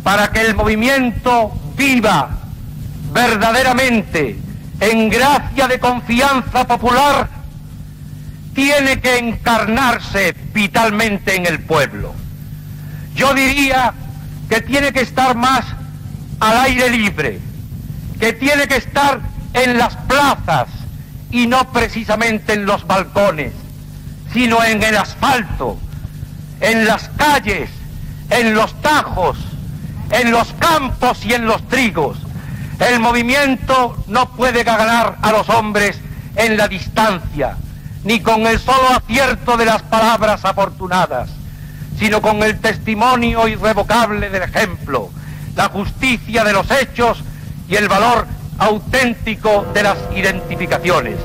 para que el movimiento viva verdaderamente en gracia de confianza popular, tiene que encarnarse vitalmente en el pueblo. Yo diría que tiene que estar más al aire libre, que tiene que estar en las plazas y no precisamente en los balcones, sino en el asfalto, en las calles, en los tajos, en los campos y en los trigos. El movimiento no puede ganar a los hombres en la distancia, ni con el solo acierto de las palabras afortunadas, sino con el testimonio irrevocable del ejemplo, la justicia de los hechos y el valor auténtico de las identificaciones.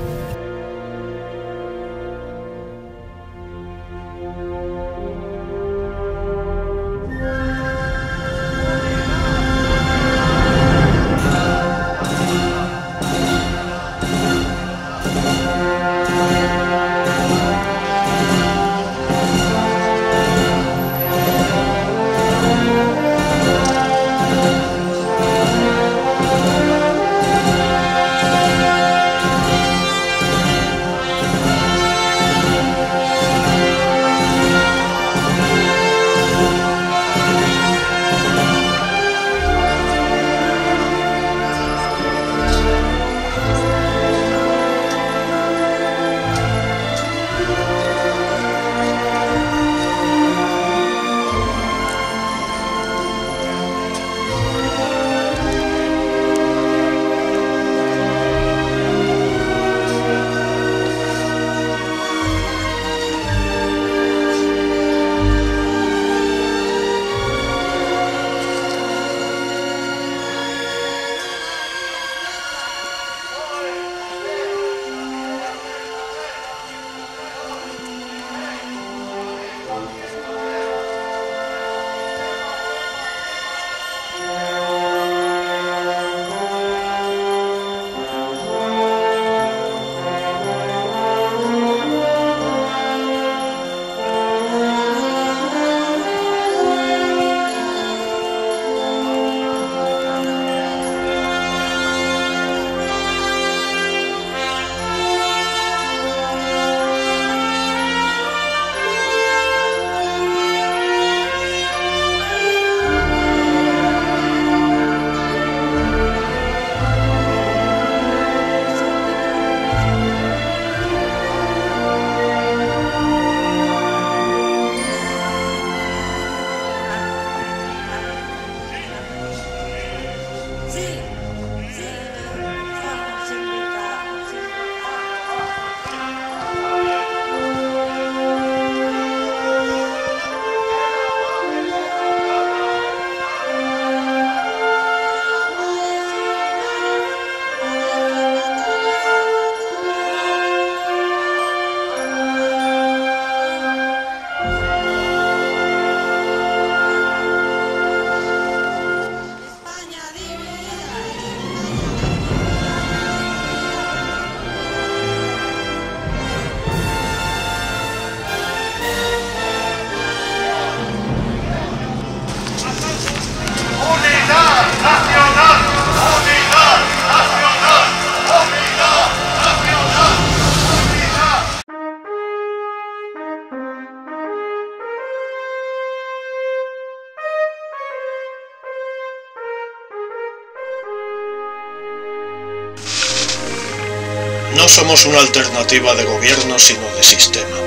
No somos una alternativa de gobierno, sino de sistema.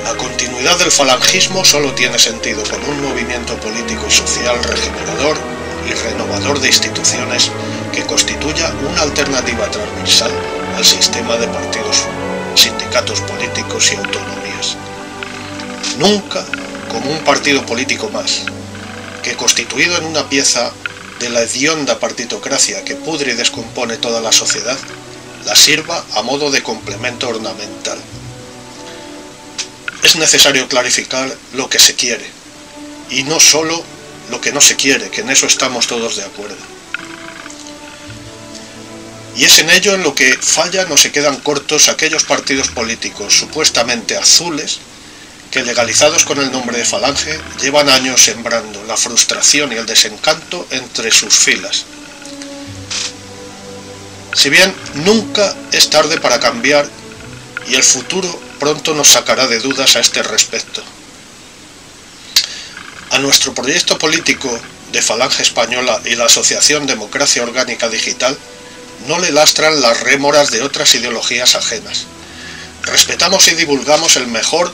La continuidad del falangismo solo tiene sentido como un movimiento político y social regenerador y renovador de instituciones que constituya una alternativa transversal al sistema de partidos, sindicatos políticos y autonomías. Nunca como un partido político más, que constituido en una pieza de la hedionda partitocracia que pudre y descompone toda la sociedad, la sirva a modo de complemento ornamental. Es necesario clarificar lo que se quiere, y no solo lo que no se quiere, que en eso estamos todos de acuerdo. Y es en ello en lo que fallan o se quedan cortos aquellos partidos políticos supuestamente azules que, legalizados con el nombre de Falange, llevan años sembrando la frustración y el desencanto entre sus filas. Si bien nunca es tarde para cambiar, y el futuro pronto nos sacará de dudas a este respecto. A nuestro proyecto político de Falange Española y la Asociación Democracia Orgánica Digital no le lastran las rémoras de otras ideologías ajenas. Respetamos y divulgamos el mejor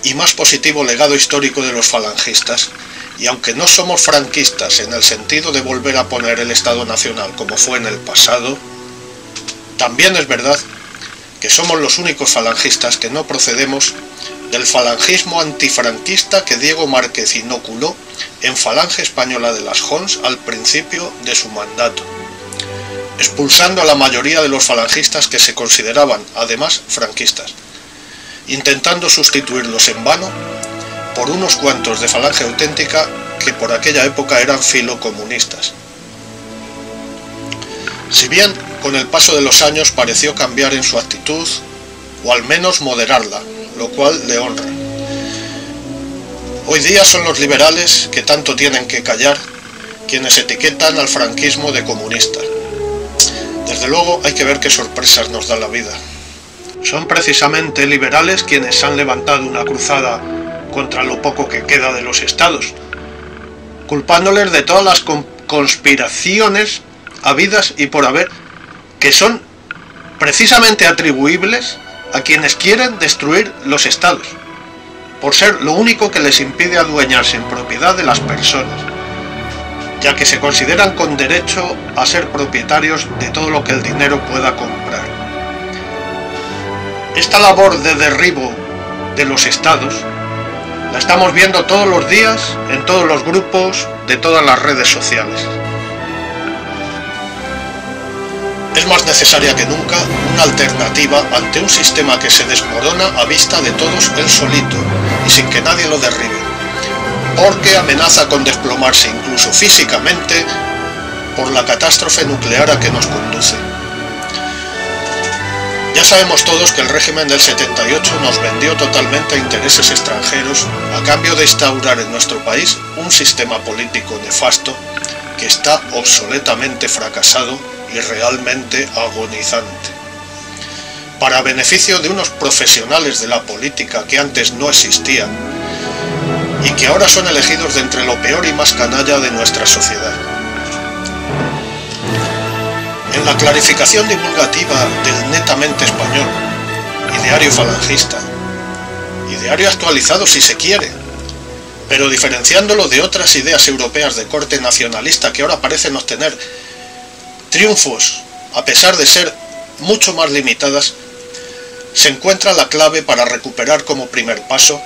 y más positivo legado histórico de los falangistas, y aunque no somos franquistas en el sentido de volver a poner el Estado Nacional como fue en el pasado, también es verdad que somos los únicos falangistas que no procedemos del falangismo antifranquista que Diego Márquez inoculó en Falange Española de las Jons al principio de su mandato, expulsando a la mayoría de los falangistas que se consideraban, además, franquistas, intentando sustituirlos en vano por unos cuantos de Falange auténtica que por aquella época eran filocomunistas. Si bien con el paso de los años pareció cambiar en su actitud, o al menos moderarla, lo cual le honra. Hoy día son los liberales, que tanto tienen que callar, quienes etiquetan al franquismo de comunista. Desde luego hay que ver qué sorpresas nos da la vida. Son precisamente liberales quienes han levantado una cruzada contra lo poco que queda de los estados, culpándoles de todas las conspiraciones habidas y por haber, que son precisamente atribuibles a quienes quieren destruir los estados, por ser lo único que les impide adueñarse en propiedad de las personas, ya que se consideran con derecho a ser propietarios de todo lo que el dinero pueda comprar. Esta labor de derribo de los estados la estamos viendo todos los días en todos los grupos de todas las redes sociales. Es más necesaria que nunca una alternativa ante un sistema que se desmorona a vista de todos él solito y sin que nadie lo derribe, porque amenaza con desplomarse incluso físicamente por la catástrofe nuclear a que nos conduce. Ya sabemos todos que el régimen del 78 nos vendió totalmente a intereses extranjeros a cambio de instaurar en nuestro país un sistema político nefasto que está obsoletamente fracasado y realmente agonizante. Para beneficio de unos profesionales de la política que antes no existían y que ahora son elegidos de entre lo peor y más canalla de nuestra sociedad. En la clarificación divulgativa del Netamente Español, ideario falangista, ideario actualizado si se quiere, pero diferenciándolo de otras ideas europeas de corte nacionalista que ahora parecen obtener triunfos a pesar de ser mucho más limitadas, se encuentra la clave para recuperar como primer paso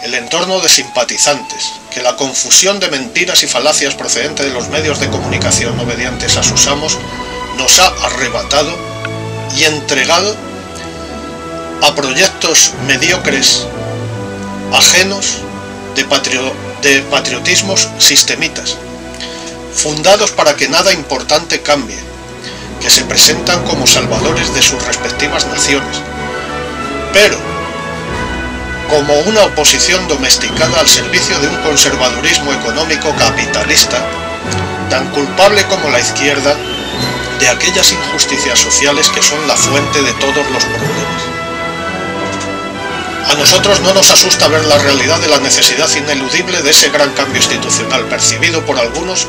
el entorno de simpatizantes que la confusión de mentiras y falacias procedente de los medios de comunicación obedientes a sus amos nos ha arrebatado y entregado a proyectos mediocres, ajenos de patriotismos sistemitas, fundados para que nada importante cambie, que se presentan como salvadores de sus respectivas naciones, pero como una oposición domesticada al servicio de un conservadurismo económico capitalista, tan culpable como la izquierda de aquellas injusticias sociales que son la fuente de todos los problemas. A nosotros no nos asusta ver la realidad de la necesidad ineludible de ese gran cambio institucional, percibido por algunos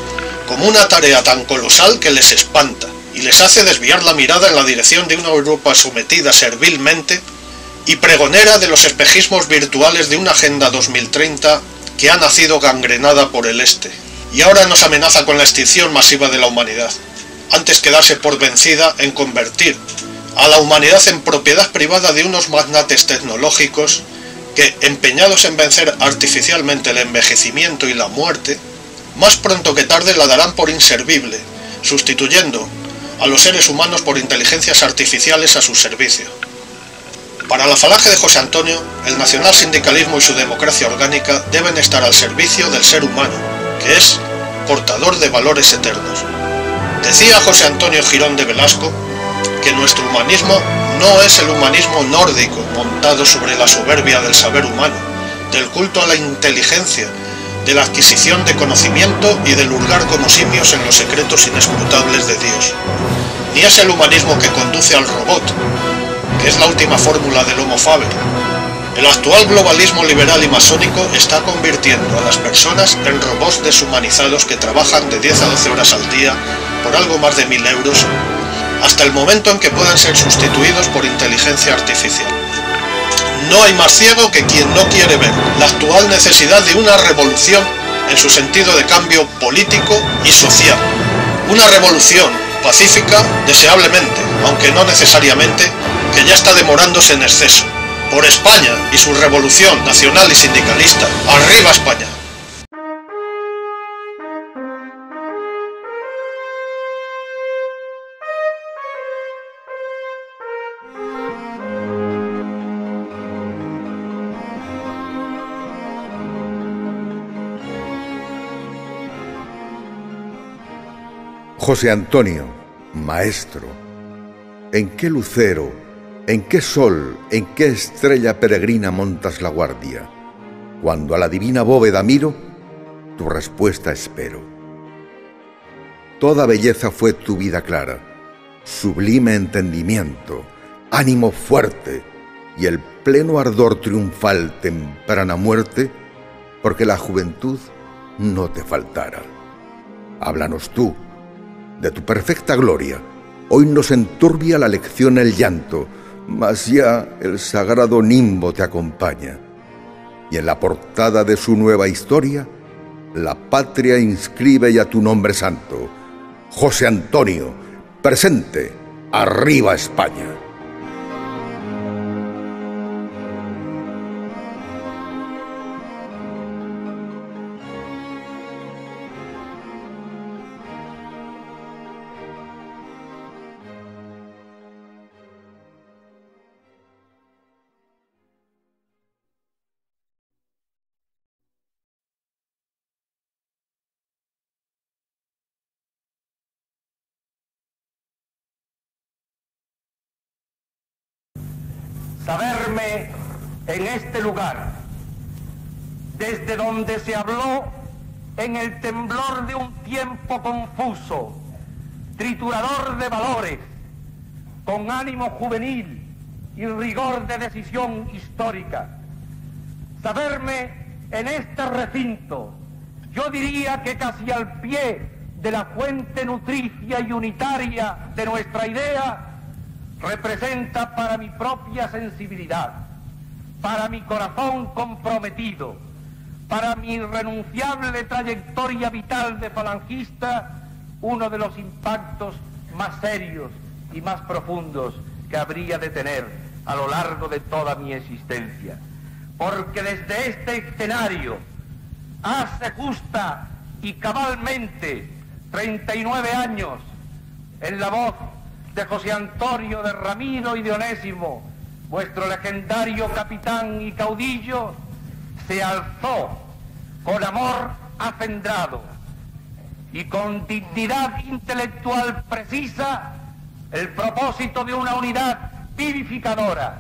como una tarea tan colosal que les espanta y les hace desviar la mirada en la dirección de una Europa sometida servilmente y pregonera de los espejismos virtuales de una Agenda 2030 que ha nacido gangrenada por el Este, y ahora nos amenaza con la extinción masiva de la humanidad, antes que darse por vencida en convertir a la humanidad en propiedad privada de unos magnates tecnológicos que, empeñados en vencer artificialmente el envejecimiento y la muerte, más pronto que tarde la darán por inservible, sustituyendo a los seres humanos por inteligencias artificiales a su servicio. Para la Falange de José Antonio, el nacionalsindicalismo y su democracia orgánica deben estar al servicio del ser humano, que es portador de valores eternos. Decía José Antonio Girón de Velasco que nuestro humanismo no es el humanismo nórdico montado sobre la soberbia del saber humano, del culto a la inteligencia, de la adquisición de conocimiento y del hurgar como simios en los secretos inescrutables de Dios. Ni es el humanismo que conduce al robot, que es la última fórmula del Homo Faber. El actual globalismo liberal y masónico está convirtiendo a las personas en robots deshumanizados que trabajan de 10 a 12 horas al día por algo más de 1.000 euros, hasta el momento en que puedan ser sustituidos por inteligencia artificial. No hay más ciego que quien no quiere ver la actual necesidad de una revolución en su sentido de cambio político y social. Una revolución pacífica, deseablemente, aunque no necesariamente, que ya está demorándose en exceso. Por España y su revolución nacional y sindicalista. ¡Arriba España! José Antonio, maestro, ¿en qué lucero, en qué sol, en qué estrella peregrina montas la guardia? Cuando a la divina bóveda miro, tu respuesta espero. Toda belleza fue tu vida clara, sublime entendimiento, ánimo fuerte y el pleno ardor triunfal temprana muerte, porque la juventud no te faltara. Háblanos tú, de tu perfecta gloria. Hoy nos enturbia la lección el llanto, mas ya el sagrado nimbo te acompaña. Y en la portada de su nueva historia, la patria inscribe ya tu nombre santo. José Antonio, presente, arriba España. Saberme en este lugar, desde donde se habló en el temblor de un tiempo confuso, triturador de valores, con ánimo juvenil y rigor de decisión histórica. Saberme en este recinto, yo diría que casi al pie de la fuente nutricia y unitaria de nuestra idea, representa para mi propia sensibilidad, para mi corazón comprometido, para mi irrenunciable trayectoria vital de falangista, uno de los impactos más serios y más profundos que habría de tener a lo largo de toda mi existencia. Porque desde este escenario hace justa y cabalmente 39 años, en la voz de José Antonio, de Ramiro y de Onésimo, vuestro legendario capitán y caudillo, se alzó con amor acendrado y con dignidad intelectual precisa el propósito de una unidad vivificadora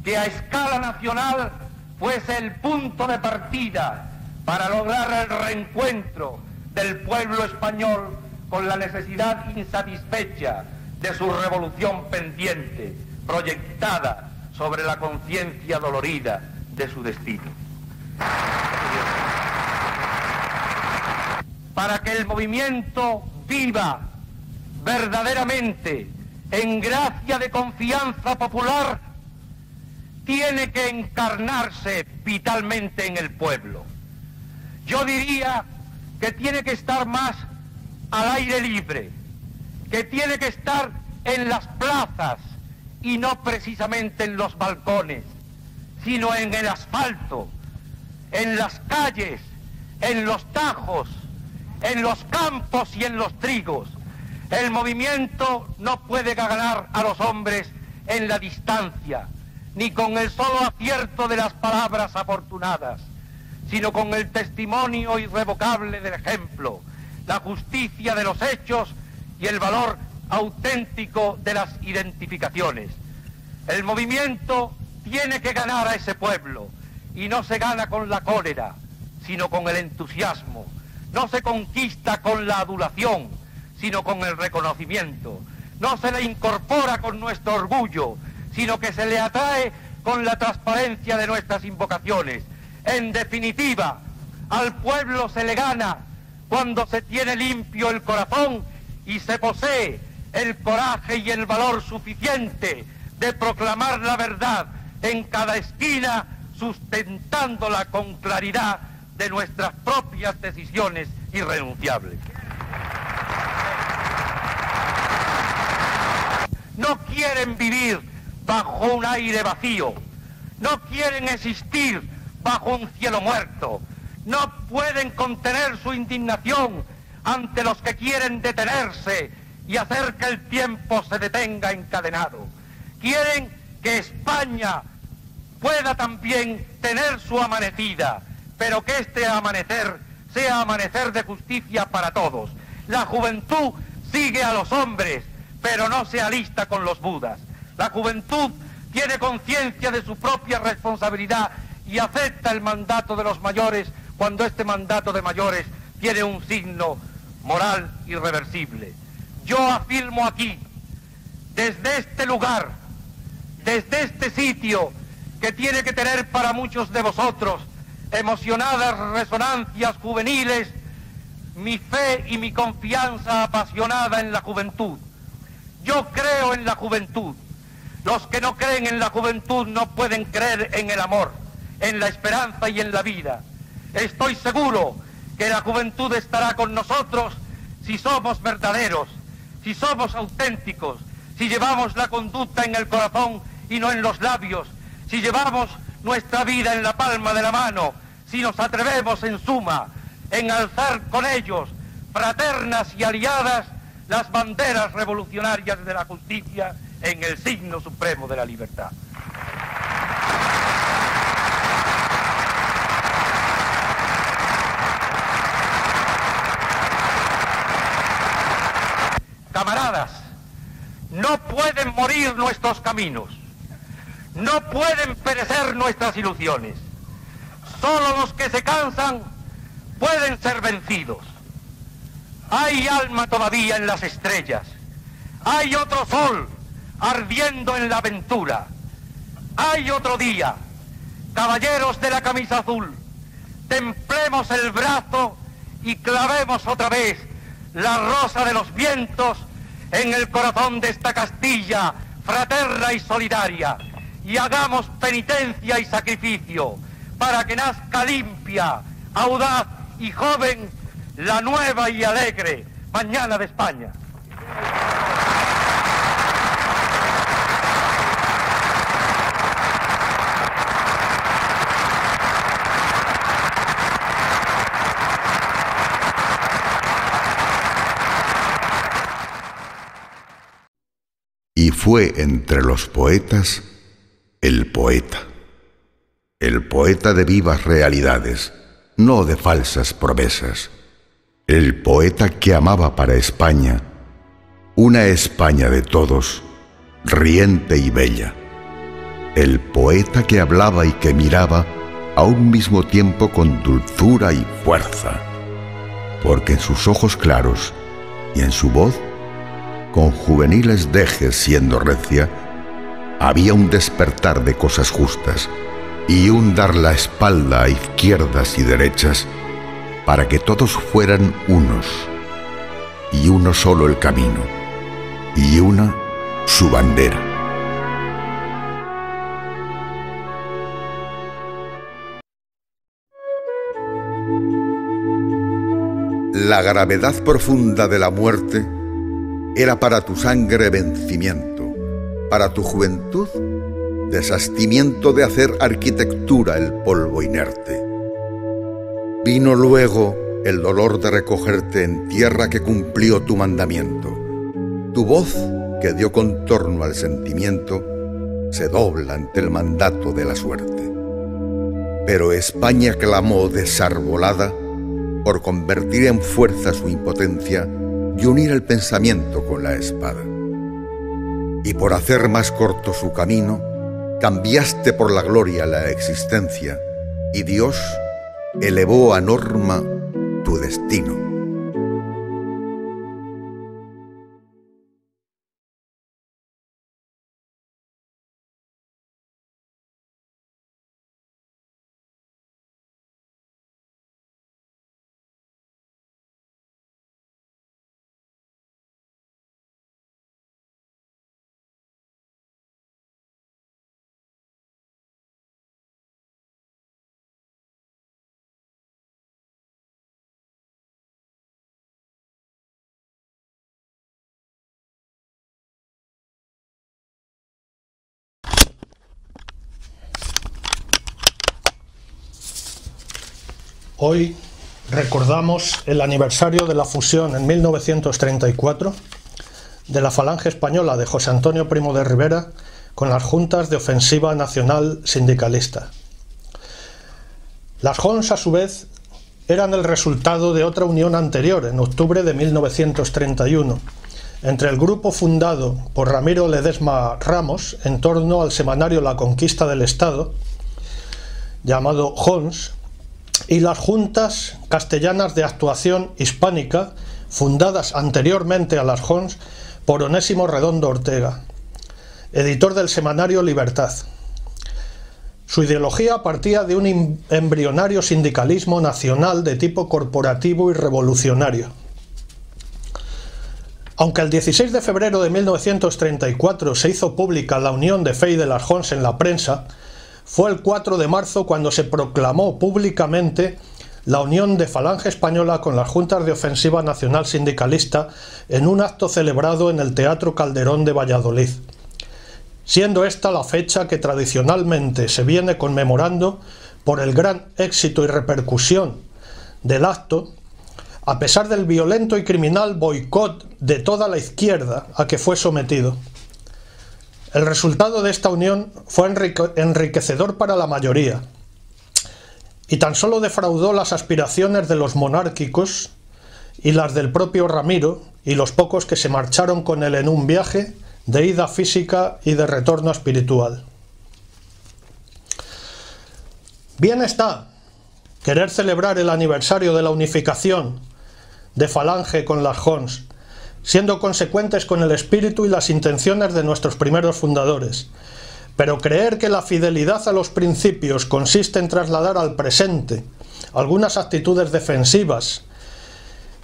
que a escala nacional fuese el punto de partida para lograr el reencuentro del pueblo español con la necesidad insatisfecha de su revolución pendiente, proyectada sobre la conciencia dolorida de su destino. Para que el movimiento viva verdaderamente en gracia de confianza popular, tiene que encarnarse vitalmente en el pueblo. Yo diría que tiene que estar más al aire libre, que tiene que estar en las plazas y no precisamente en los balcones, sino en el asfalto, en las calles, en los tajos, en los campos y en los trigos. El movimiento no puede ganar a los hombres en la distancia, ni con el solo acierto de las palabras afortunadas, sino con el testimonio irrevocable del ejemplo, la justicia de los hechos y el valor auténtico de las identificaciones. El movimiento tiene que ganar a ese pueblo y no se gana con la cólera, sino con el entusiasmo. No se conquista con la adulación, sino con el reconocimiento. No se le incorpora con nuestro orgullo, sino que se le atrae con la transparencia de nuestras invocaciones. En definitiva, al pueblo se le gana cuando se tiene limpio el corazón y se posee el coraje y el valor suficiente de proclamar la verdad en cada esquina, sustentándola con claridad de nuestras propias decisiones irrenunciables. No quieren vivir bajo un aire vacío, no quieren existir bajo un cielo muerto, no pueden contener su indignación ante los que quieren detenerse y hacer que el tiempo se detenga encadenado. Quieren que España pueda también tener su amanecida, pero que este amanecer sea amanecer de justicia para todos. La juventud sigue a los hombres, pero no se alista con los budas. La juventud tiene conciencia de su propia responsabilidad y acepta el mandato de los mayores cuando este mandato de mayores tiene un signo moral irreversible. Yo afirmo aquí, desde este lugar, desde este sitio, que tiene que tener para muchos de vosotros emocionadas resonancias juveniles, mi fe y mi confianza apasionada en la juventud. Yo creo en la juventud. Los que no creen en la juventud no pueden creer en el amor, en la esperanza y en la vida. Estoy seguro que la juventud estará con nosotros si somos verdaderos, si somos auténticos, si llevamos la conducta en el corazón y no en los labios, si llevamos nuestra vida en la palma de la mano, si nos atrevemos en suma en alzar con ellos, fraternas y aliadas, las banderas revolucionarias de la justicia en el signo supremo de la libertad. Camaradas, no pueden morir nuestros caminos, no pueden perecer nuestras ilusiones. Solo los que se cansan pueden ser vencidos. Hay alma todavía en las estrellas, hay otro sol ardiendo en la aventura, hay otro día. Caballeros de la camisa azul, templemos el brazo y clavemos otra vez la rosa de los vientos en el corazón de esta Castilla fraterna y solidaria, y hagamos penitencia y sacrificio para que nazca limpia, audaz y joven la nueva y alegre mañana de España. Y fue entre los poetas el poeta de vivas realidades, no de falsas promesas, el poeta que amaba para España, una España de todos, riente y bella, el poeta que hablaba y que miraba a un mismo tiempo con dulzura y fuerza, porque en sus ojos claros y en su voz, con juveniles dejes siendo recia, había un despertar de cosas justas y un dar la espalda a izquierdas y derechas para que todos fueran unos, y uno solo el camino, y una su bandera. La gravedad profunda de la muerte era para tu sangre vencimiento, para tu juventud desastimiento de hacer arquitectura el polvo inerte. Vino luego el dolor de recogerte en tierra que cumplió tu mandamiento. Tu voz, que dio contorno al sentimiento, se dobla ante el mandato de la suerte. Pero España clamó desarbolada por convertir en fuerza su impotencia y unir el pensamiento con la espada. Y por hacer más corto su camino, cambiaste por la gloria la existencia y Dios elevó a norma tu destino. Hoy recordamos el aniversario de la fusión en 1934 de la Falange Española de José Antonio Primo de Rivera con las Juntas de Ofensiva Nacional Sindicalista. Las JONS, a su vez, eran el resultado de otra unión anterior, en octubre de 1931, entre el grupo fundado por Ramiro Ledesma Ramos en torno al semanario La Conquista del Estado, llamado JONS, y las Juntas Castellanas de Actuación Hispánica, fundadas anteriormente a las JONS por Onésimo Redondo Ortega, editor del semanario Libertad. Su ideología partía de un embrionario sindicalismo nacional de tipo corporativo y revolucionario. Aunque el 16 de febrero de 1934 se hizo pública la unión de fe y de las JONS en la prensa, fue el 4 de marzo cuando se proclamó públicamente la unión de Falange Española con las Juntas de Ofensiva Nacional Sindicalista en un acto celebrado en el Teatro Calderón de Valladolid, siendo esta la fecha que tradicionalmente se viene conmemorando por el gran éxito y repercusión del acto, a pesar del violento y criminal boicot de toda la izquierda a que fue sometido. El resultado de esta unión fue enriquecedor para la mayoría, y tan solo defraudó las aspiraciones de los monárquicos y las del propio Ramiro y los pocos que se marcharon con él en un viaje de ida física y de retorno espiritual. Bien está querer celebrar el aniversario de la unificación de Falange con las JONS, siendo consecuentes con el espíritu y las intenciones de nuestros primeros fundadores, pero creer que la fidelidad a los principios consiste en trasladar al presente algunas actitudes defensivas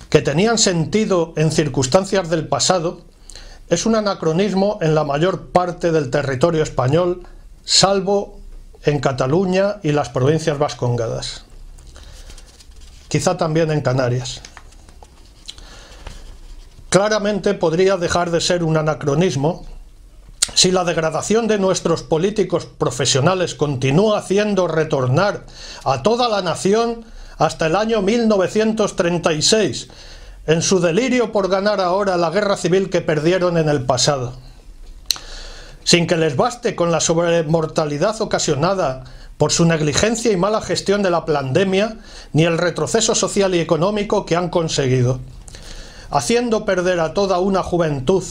que tenían sentido en circunstancias del pasado es un anacronismo en la mayor parte del territorio español, salvo en Cataluña y las provincias vascongadas. Quizá también en Canarias. Claramente podría dejar de ser un anacronismo si la degradación de nuestros políticos profesionales continúa haciendo retornar a toda la nación hasta el año 1936, en su delirio por ganar ahora la guerra civil que perdieron en el pasado. Sin que les baste con la sobremortalidad ocasionada por su negligencia y mala gestión de la pandemia, ni el retroceso social y económico que han conseguido, haciendo perder a toda una juventud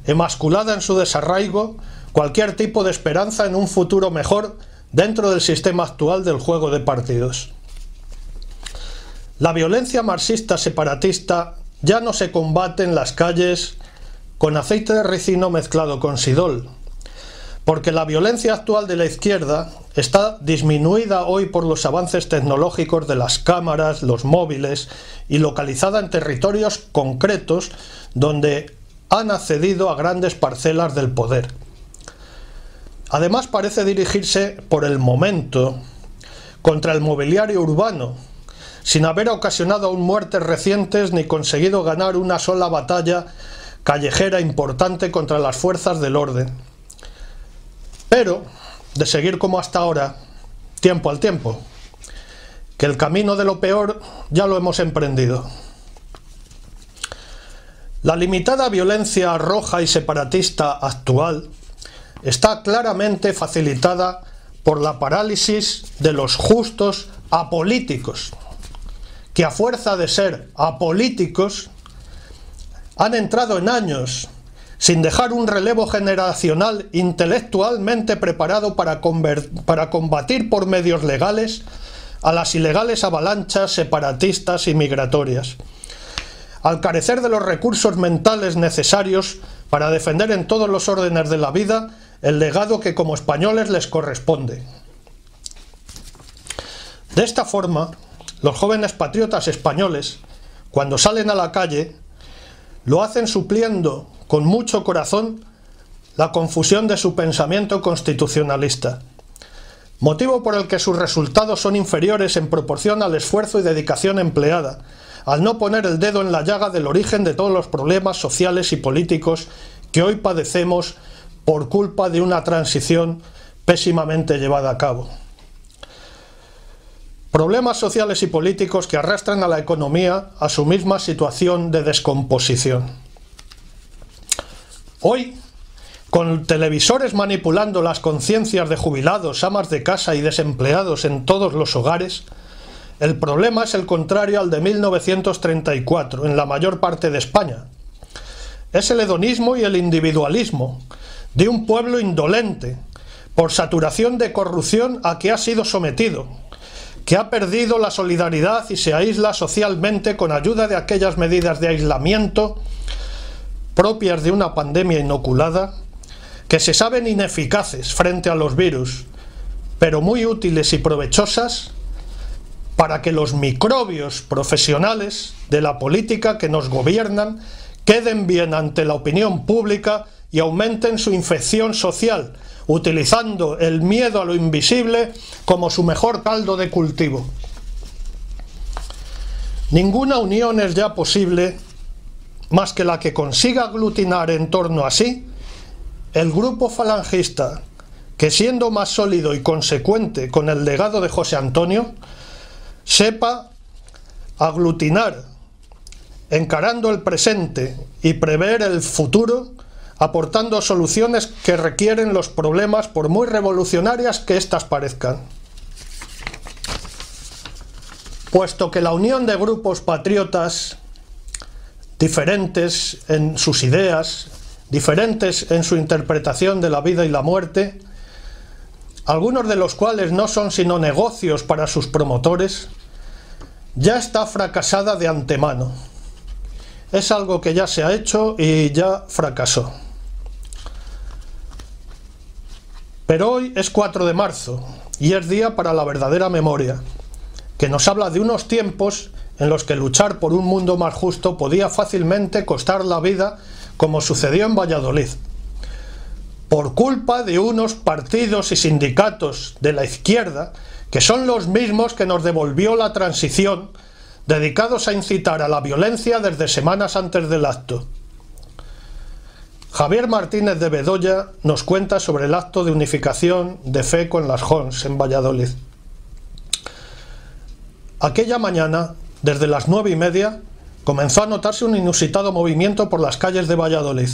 emasculada en su desarraigo cualquier tipo de esperanza en un futuro mejor dentro del sistema actual del juego de partidos. La violencia marxista separatista ya no se combate en las calles con aceite de ricino mezclado con sidol, porque la violencia actual de la izquierda está disminuida hoy por los avances tecnológicos de las cámaras, los móviles, y localizada en territorios concretos donde han accedido a grandes parcelas del poder. Además parece dirigirse por el momento contra el mobiliario urbano, sin haber ocasionado aún muertes recientes ni conseguido ganar una sola batalla callejera importante contra las fuerzas del orden. Pero, de seguir como hasta ahora, tiempo al tiempo, que el camino de lo peor ya lo hemos emprendido. La limitada violencia roja y separatista actual está claramente facilitada por la parálisis de los justos apolíticos, que a fuerza de ser apolíticos han entrado en años sin dejar un relevo generacional intelectualmente preparado para combatir por medios legales a las ilegales avalanchas separatistas y migratorias. Al carecer de los recursos mentales necesarios para defender en todos los órdenes de la vida el legado que como españoles les corresponde. De esta forma, los jóvenes patriotas españoles, cuando salen a la calle, lo hacen supliendo con mucho corazón la confusión de su pensamiento constitucionalista, motivo por el que sus resultados son inferiores en proporción al esfuerzo y dedicación empleada, al no poner el dedo en la llaga del origen de todos los problemas sociales y políticos que hoy padecemos por culpa de una transición pésimamente llevada a cabo. Problemas sociales y políticos que arrastran a la economía a su misma situación de descomposición. Hoy, con televisores manipulando las conciencias de jubilados, amas de casa y desempleados en todos los hogares, el problema es el contrario al de 1934 en la mayor parte de España. Es el hedonismo y el individualismo de un pueblo indolente por saturación de corrupción a que ha sido sometido, que ha perdido la solidaridad y se aísla socialmente con ayuda de aquellas medidas de aislamiento propias de una pandemia inoculada, que se saben ineficaces frente a los virus, pero muy útiles y provechosas para que los microbios profesionales de la política que nos gobiernan queden bien ante la opinión pública y aumenten su infección social, utilizando el miedo a lo invisible como su mejor caldo de cultivo. Ninguna unión es ya posible más que la que consiga aglutinar en torno a sí el grupo falangista que, siendo más sólido y consecuente con el legado de José Antonio, sepa aglutinar, encarando el presente y prever el futuro, aportando soluciones que requieren los problemas por muy revolucionarias que éstas parezcan. Puesto que la unión de grupos patriotas diferentes en sus ideas, diferentes en su interpretación de la vida y la muerte, algunos de los cuales no son sino negocios para sus promotores, ya está fracasada de antemano. Es algo que ya se ha hecho y ya fracasó. Pero hoy es 4 de marzo y es día para la verdadera memoria, que nos habla de unos tiempos en los que luchar por un mundo más justo podía fácilmente costar la vida, como sucedió en Valladolid, por culpa de unos partidos y sindicatos de la izquierda que son los mismos que nos devolvió la transición, dedicados a incitar a la violencia desde semanas antes del acto. Javier Martínez de Bedoya nos cuenta sobre el acto de unificación de FECO en las Jons, en Valladolid. Aquella mañana, desde las 9:30, comenzó a notarse un inusitado movimiento por las calles de Valladolid.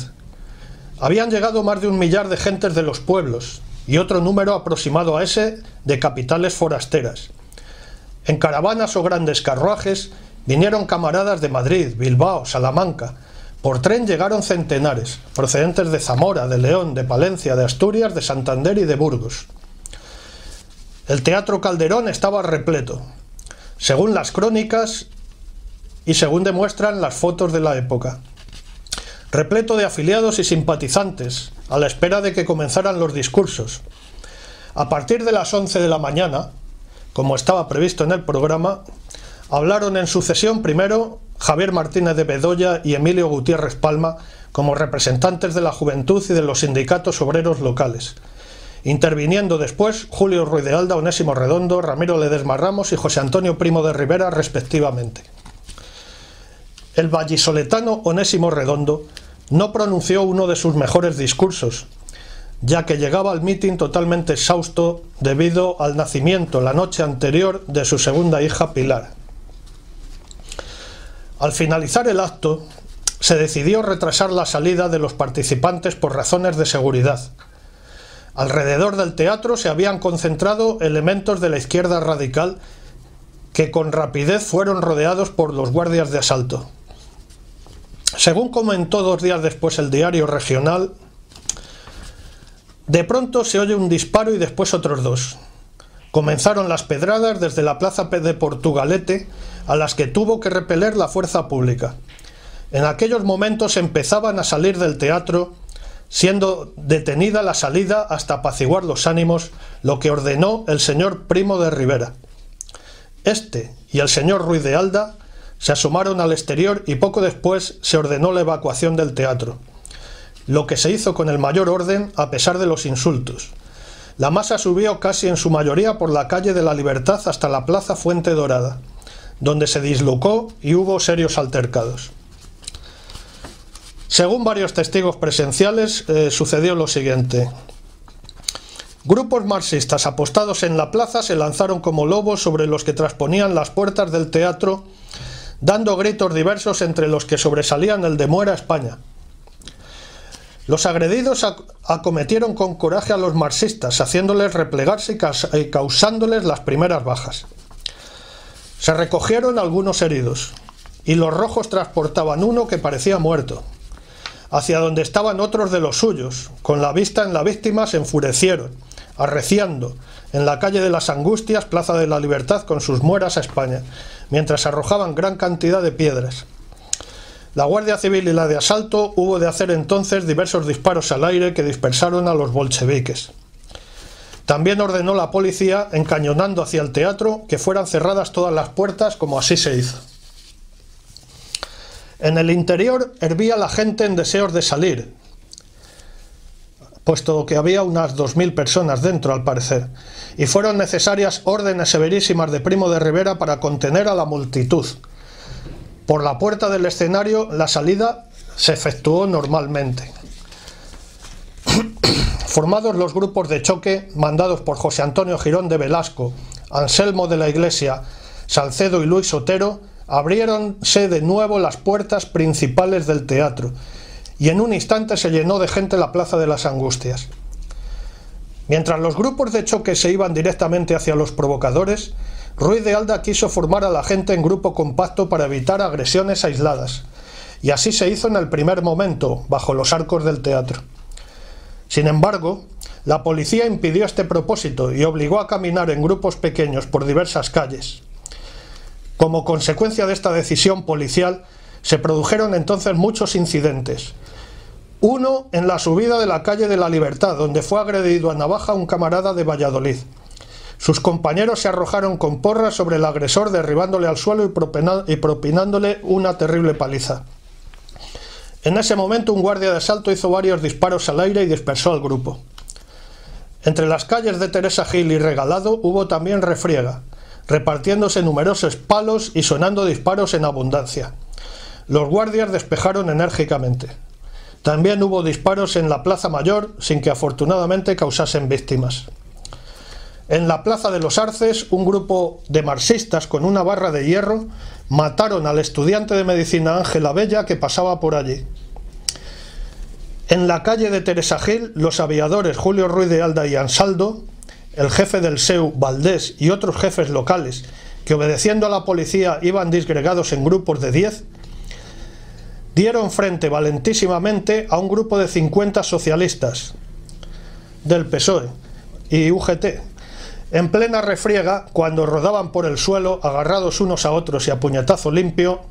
Habían llegado más de 1 millar de gentes de los pueblos y otro número aproximado a ese de capitales forasteras. En caravanas o grandes carruajes vinieron camaradas de Madrid, Bilbao, Salamanca. Por tren llegaron centenares, procedentes de Zamora, de León, de Palencia, de Asturias, de Santander y de Burgos. El Teatro Calderón estaba repleto, según las crónicas y según demuestran las fotos de la época. Repleto de afiliados y simpatizantes, a la espera de que comenzaran los discursos. A partir de las 11 de la mañana, como estaba previsto en el programa, hablaron en sucesión primero Javier Martínez de Bedoya y Emilio Gutiérrez Palma como representantes de la juventud y de los sindicatos obreros locales, interviniendo después Julio Ruiz de Alda, Onésimo Redondo, Ramiro Ledesma Ramos y José Antonio Primo de Rivera, respectivamente. El vallisoletano Onésimo Redondo no pronunció uno de sus mejores discursos, ya que llegaba al mitin totalmente exhausto debido al nacimiento la noche anterior de su segunda hija Pilar. Al finalizar el acto, se decidió retrasar la salida de los participantes por razones de seguridad. Alrededor del teatro se habían concentrado elementos de la izquierda radical que con rapidez fueron rodeados por los guardias de asalto. Según comentó 2 días después el Diario Regional, de pronto se oye un disparo y después otros 2. Comenzaron las pedradas desde la plaza de Portugalete, a las que tuvo que repeler la fuerza pública. En aquellos momentos empezaban a salir del teatro, siendo detenida la salida hasta apaciguar los ánimos, lo que ordenó el señor Primo de Rivera. Este y el señor Ruiz de Alda se asomaron al exterior y poco después se ordenó la evacuación del teatro, lo que se hizo con el mayor orden a pesar de los insultos. La masa subió casi en su mayoría por la calle de la Libertad hasta la plaza Fuente Dorada, donde se dislocó y hubo serios altercados. Según varios testigos presenciales, sucedió lo siguiente. Grupos marxistas apostados en la plaza se lanzaron como lobos sobre los que trasponían las puertas del teatro, dando gritos diversos, entre los que sobresalían el de «Muera España». Los agredidos acometieron con coraje a los marxistas, haciéndoles replegarse y causándoles las primeras bajas. Se recogieron algunos heridos, y los rojos transportaban uno que parecía muerto. Hacia donde estaban otros de los suyos, con la vista en la víctima, se enfurecieron, arreciando en la calle de las Angustias, plaza de la Libertad, con sus «Mueras a España», mientras arrojaban gran cantidad de piedras. La Guardia Civil y la de asalto hubo de hacer entonces diversos disparos al aire que dispersaron a los bolcheviques. También ordenó la policía, encañonando hacia el teatro, que fueran cerradas todas las puertas, como así se hizo. En el interior hervía la gente en deseos de salir, puesto que había unas 2000 personas dentro, al parecer, y fueron necesarias órdenes severísimas de Primo de Rivera para contener a la multitud. Por la puerta del escenario la salida se efectuó normalmente. Formados los grupos de choque, mandados por José Antonio Girón de Velasco, Anselmo de la Iglesia, Salcedo y Luis Otero, abriéronse de nuevo las puertas principales del teatro, y en un instante se llenó de gente la plaza de las Angustias. Mientras los grupos de choque se iban directamente hacia los provocadores, Ruiz de Alda quiso formar a la gente en grupo compacto para evitar agresiones aisladas, y así se hizo en el primer momento, bajo los arcos del teatro. Sin embargo, la policía impidió este propósito y obligó a caminar en grupos pequeños por diversas calles. Como consecuencia de esta decisión policial, se produjeron entonces muchos incidentes. Uno en la subida de la calle de la Libertad, donde fue agredido a navaja un camarada de Valladolid. Sus compañeros se arrojaron con porras sobre el agresor, derribándole al suelo y propinándole una terrible paliza. En ese momento un guardia de asalto hizo varios disparos al aire y dispersó al grupo. Entre las calles de Teresa Gil y Regalado hubo también refriega, repartiéndose numerosos palos y sonando disparos en abundancia. Los guardias despejaron enérgicamente. También hubo disparos en la Plaza Mayor, sin que afortunadamente causasen víctimas. En la Plaza de los Arces, un grupo de marxistas con una barra de hierro mataron al estudiante de medicina Ángel Abella, que pasaba por allí. En la calle de Teresa Gil, los aviadores Julio Ruiz de Alda y Ansaldo, el jefe del SEU Valdés y otros jefes locales, que obedeciendo a la policía iban disgregados en grupos de 10, dieron frente valentísimamente a un grupo de 50 socialistas del PSOE y UGT, en plena refriega. Cuando rodaban por el suelo, agarrados unos a otros y a puñetazo limpio,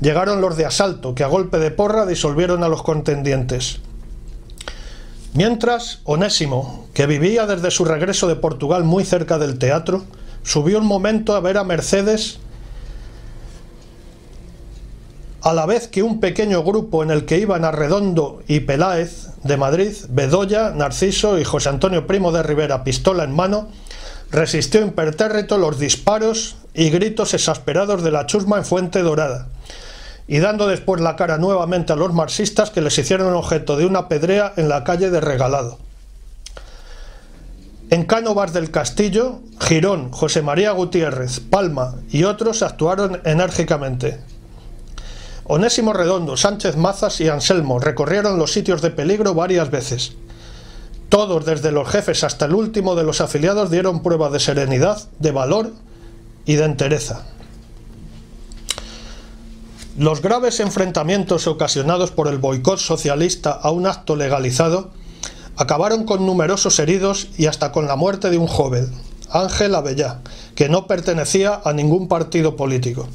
llegaron los de asalto, que a golpe de porra disolvieron a los contendientes. Mientras, Onésimo, que vivía desde su regreso de Portugal muy cerca del teatro, subió un momento a ver a Mercedes, a la vez que un pequeño grupo en el que iban Arredondo y Peláez de Madrid, Bedoya, Narciso y José Antonio Primo de Rivera, pistola en mano, resistió impertérrito los disparos y gritos exasperados de la chusma en Fuente Dorada, y dando después la cara nuevamente a los marxistas, que les hicieron objeto de una pedrea en la calle de Regalado. En Cánovas del Castillo, Girón, José María Gutiérrez, Palma y otros actuaron enérgicamente. Onésimo Redondo, Sánchez Mazas y Anselmo recorrieron los sitios de peligro varias veces. Todos, desde los jefes hasta el último de los afiliados, dieron prueba de serenidad, de valor y de entereza. Los graves enfrentamientos ocasionados por el boicot socialista a un acto legalizado acabaron con numerosos heridos y hasta con la muerte de un joven, Ángel Abellá, que no pertenecía a ningún partido político.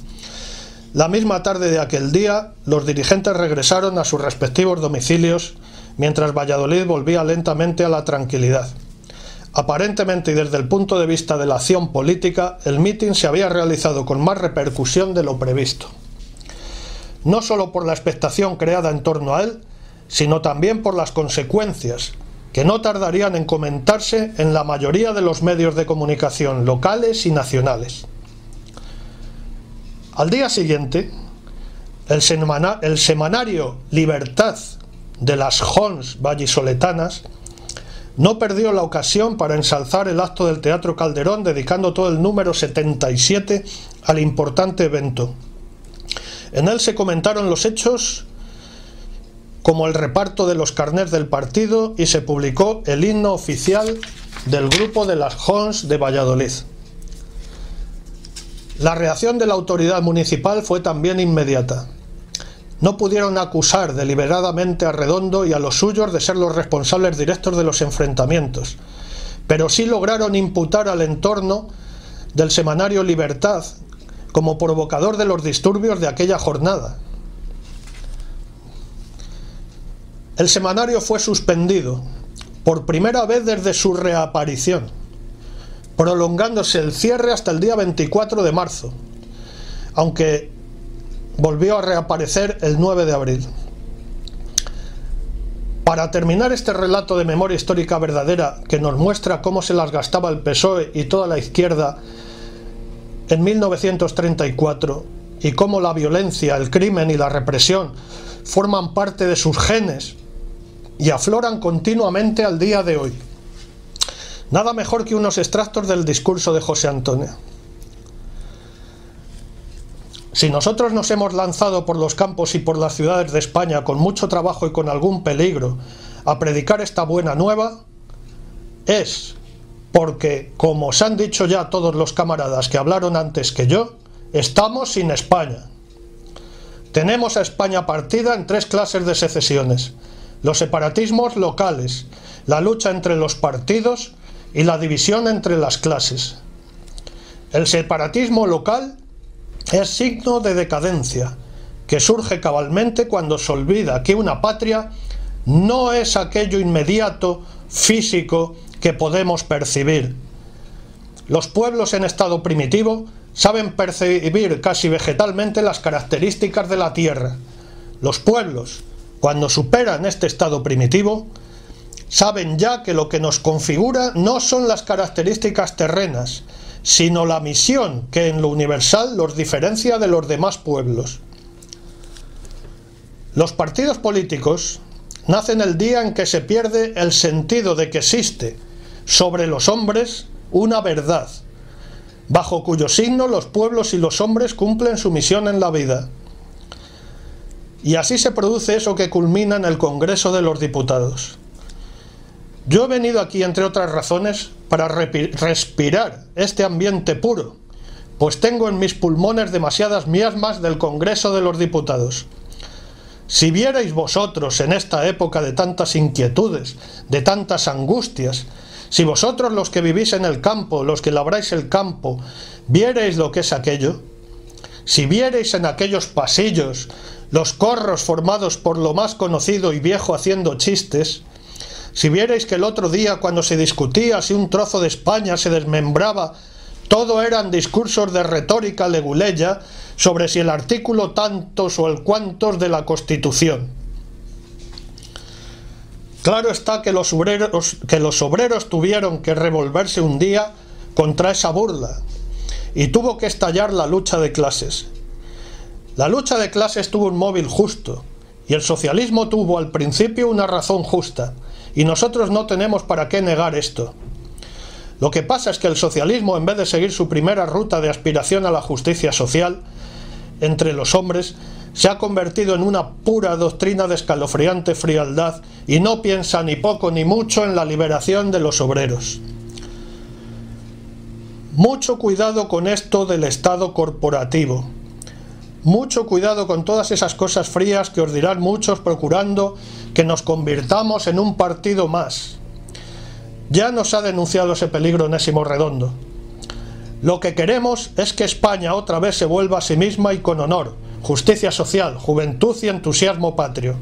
La misma tarde de aquel día, los dirigentes regresaron a sus respectivos domicilios, mientras Valladolid volvía lentamente a la tranquilidad. Aparentemente y desde el punto de vista de la acción política, el mitin se había realizado con más repercusión de lo previsto. No solo por la expectación creada en torno a él, sino también por las consecuencias, que no tardarían en comentarse en la mayoría de los medios de comunicación locales y nacionales. Al día siguiente, el semanario Libertad de las Jons vallisoletanas no perdió la ocasión para ensalzar el acto del Teatro Calderón, dedicando todo el número 77 al importante evento. En él se comentaron los hechos como el reparto de los carnets del partido y se publicó el himno oficial del grupo de las Jons de Valladolid. La reacción de la autoridad municipal fue también inmediata. No pudieron acusar deliberadamente a Redondo y a los suyos de ser los responsables directos de los enfrentamientos, pero sí lograron imputar al entorno del semanario Libertad como provocador de los disturbios de aquella jornada. El semanario fue suspendido por primera vez desde su reaparición, prolongándose el cierre hasta el día 24 de marzo, aunque volvió a reaparecer el 9 de abril. Para terminar este relato de memoria histórica verdadera que nos muestra cómo se las gastaba el PSOE y toda la izquierda en 1934 y cómo la violencia, el crimen y la represión forman parte de sus genes y afloran continuamente al día de hoy. Nada mejor que unos extractos del discurso de José Antonio. Si nosotros nos hemos lanzado por los campos y por las ciudades de España con mucho trabajo y con algún peligro a predicar esta buena nueva, es porque, como os han dicho ya todos los camaradas que hablaron antes que yo, estamos sin España. Tenemos a España partida en 3 clases de secesiones: los separatismos locales, la lucha entre los partidos y la división entre las clases. El separatismo local es signo de decadencia, que surge cabalmente cuando se olvida que una patria no es aquello inmediato, físico, que podemos percibir. Los pueblos en estado primitivo saben percibir casi vegetalmente las características de la tierra. Los pueblos, cuando superan este estado primitivo, saben ya que lo que nos configura no son las características terrenas, sino la misión que en lo universal los diferencia de los demás pueblos. Los partidos políticos nacen el día en que se pierde el sentido de que existe sobre los hombres una verdad, bajo cuyo signo los pueblos y los hombres cumplen su misión en la vida. Y así se produce eso que culmina en el Congreso de los Diputados. Yo he venido aquí, entre otras razones, para respirar este ambiente puro, pues tengo en mis pulmones demasiadas miasmas del Congreso de los Diputados. Si vierais vosotros en esta época de tantas inquietudes, de tantas angustias, si vosotros los que vivís en el campo, los que labráis el campo, vierais lo que es aquello, si vierais en aquellos pasillos los corros formados por lo más conocido y viejo haciendo chistes, si vierais que el otro día cuando se discutía si un trozo de España se desmembraba, todo eran discursos de retórica leguleya sobre si el artículo tantos o el cuantos de la Constitución. Claro está que los obreros tuvieron que revolverse un día contra esa burla y tuvo que estallar la lucha de clases. La lucha de clases tuvo un móvil justo y el socialismo tuvo al principio una razón justa, y nosotros no tenemos para qué negar esto. Lo que pasa es que el socialismo, en vez de seguir su primera ruta de aspiración a la justicia social entre los hombres, se ha convertido en una pura doctrina de escalofriante frialdad y no piensa ni poco ni mucho en la liberación de los obreros. Mucho cuidado con esto del Estado corporativo. Mucho cuidado con todas esas cosas frías que os dirán muchos procurando que nos convirtamos en un partido más. ya nos ha denunciado ese peligro Onésimo Redondo. Lo que queremos es que España otra vez se vuelva a sí misma y con honor, justicia social, juventud y entusiasmo patrio.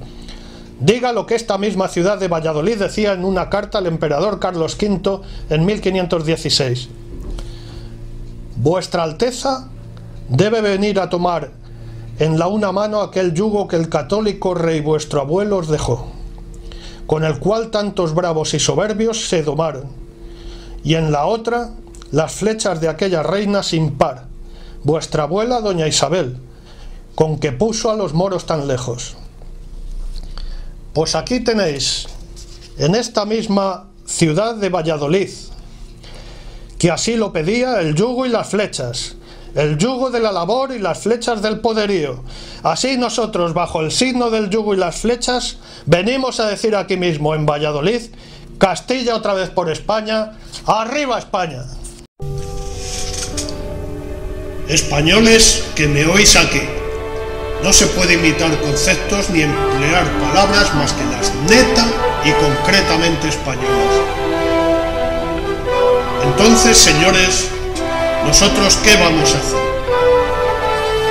Diga lo que esta misma ciudad de Valladolid decía en una carta al emperador Carlos V en 1516. Vuestra Alteza debe venir a tomar en la una mano aquel yugo que el católico rey vuestro abuelo os dejó, con el cual tantos bravos y soberbios se domaron, y en la otra las flechas de aquella reina sin par, vuestra abuela doña Isabel, con que puso a los moros tan lejos. Pues aquí tenéis, en esta misma ciudad de Valladolid, que así lo pedía, el yugo y las flechas, el yugo de la labor y las flechas del poderío. Así nosotros, bajo el signo del yugo y las flechas, venimos a decir aquí mismo en Valladolid: Castilla otra vez por España, ¡arriba España! Españoles que me oís aquí, no se puede imitar conceptos ni emplear palabras más que las neta y concretamente españolas. Entonces, señores, ¿nosotros qué vamos a hacer?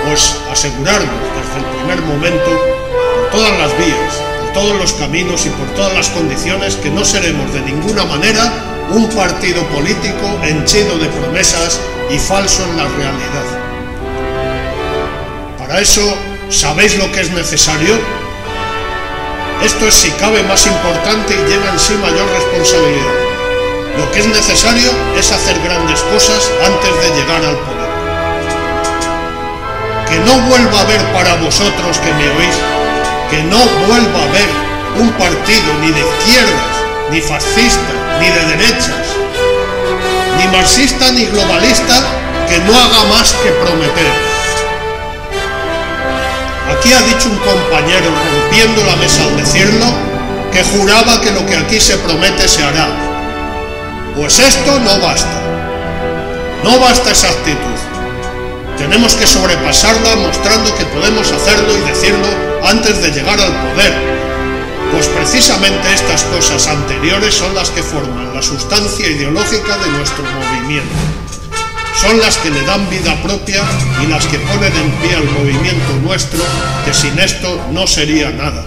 Pues asegurarnos desde el primer momento, por todas las vías, por todos los caminos y por todas las condiciones, que no seremos de ninguna manera un partido político henchido de promesas y falso en la realidad. Para eso, ¿sabéis lo que es necesario? Esto es, si cabe, más importante y lleva en sí mayor responsabilidad. Lo que es necesario es hacer grandes cosas antes de llegar al poder. Que no vuelva a haber para vosotros que me oís, que no vuelva a haber un partido ni de izquierdas, ni fascista, ni de derechas, ni marxista ni globalista que no haga más que prometer. Aquí ha dicho un compañero, rompiendo la mesa al decirlo, que juraba que lo que aquí se promete se hará. Pues esto no basta. No basta esa actitud. Tenemos que sobrepasarla mostrando que podemos hacerlo y decirlo antes de llegar al poder. Pues precisamente estas cosas anteriores son las que forman la sustancia ideológica de nuestro movimiento. Son las que le dan vida propia y las que ponen en pie al movimiento nuestro, que sin esto no sería nada.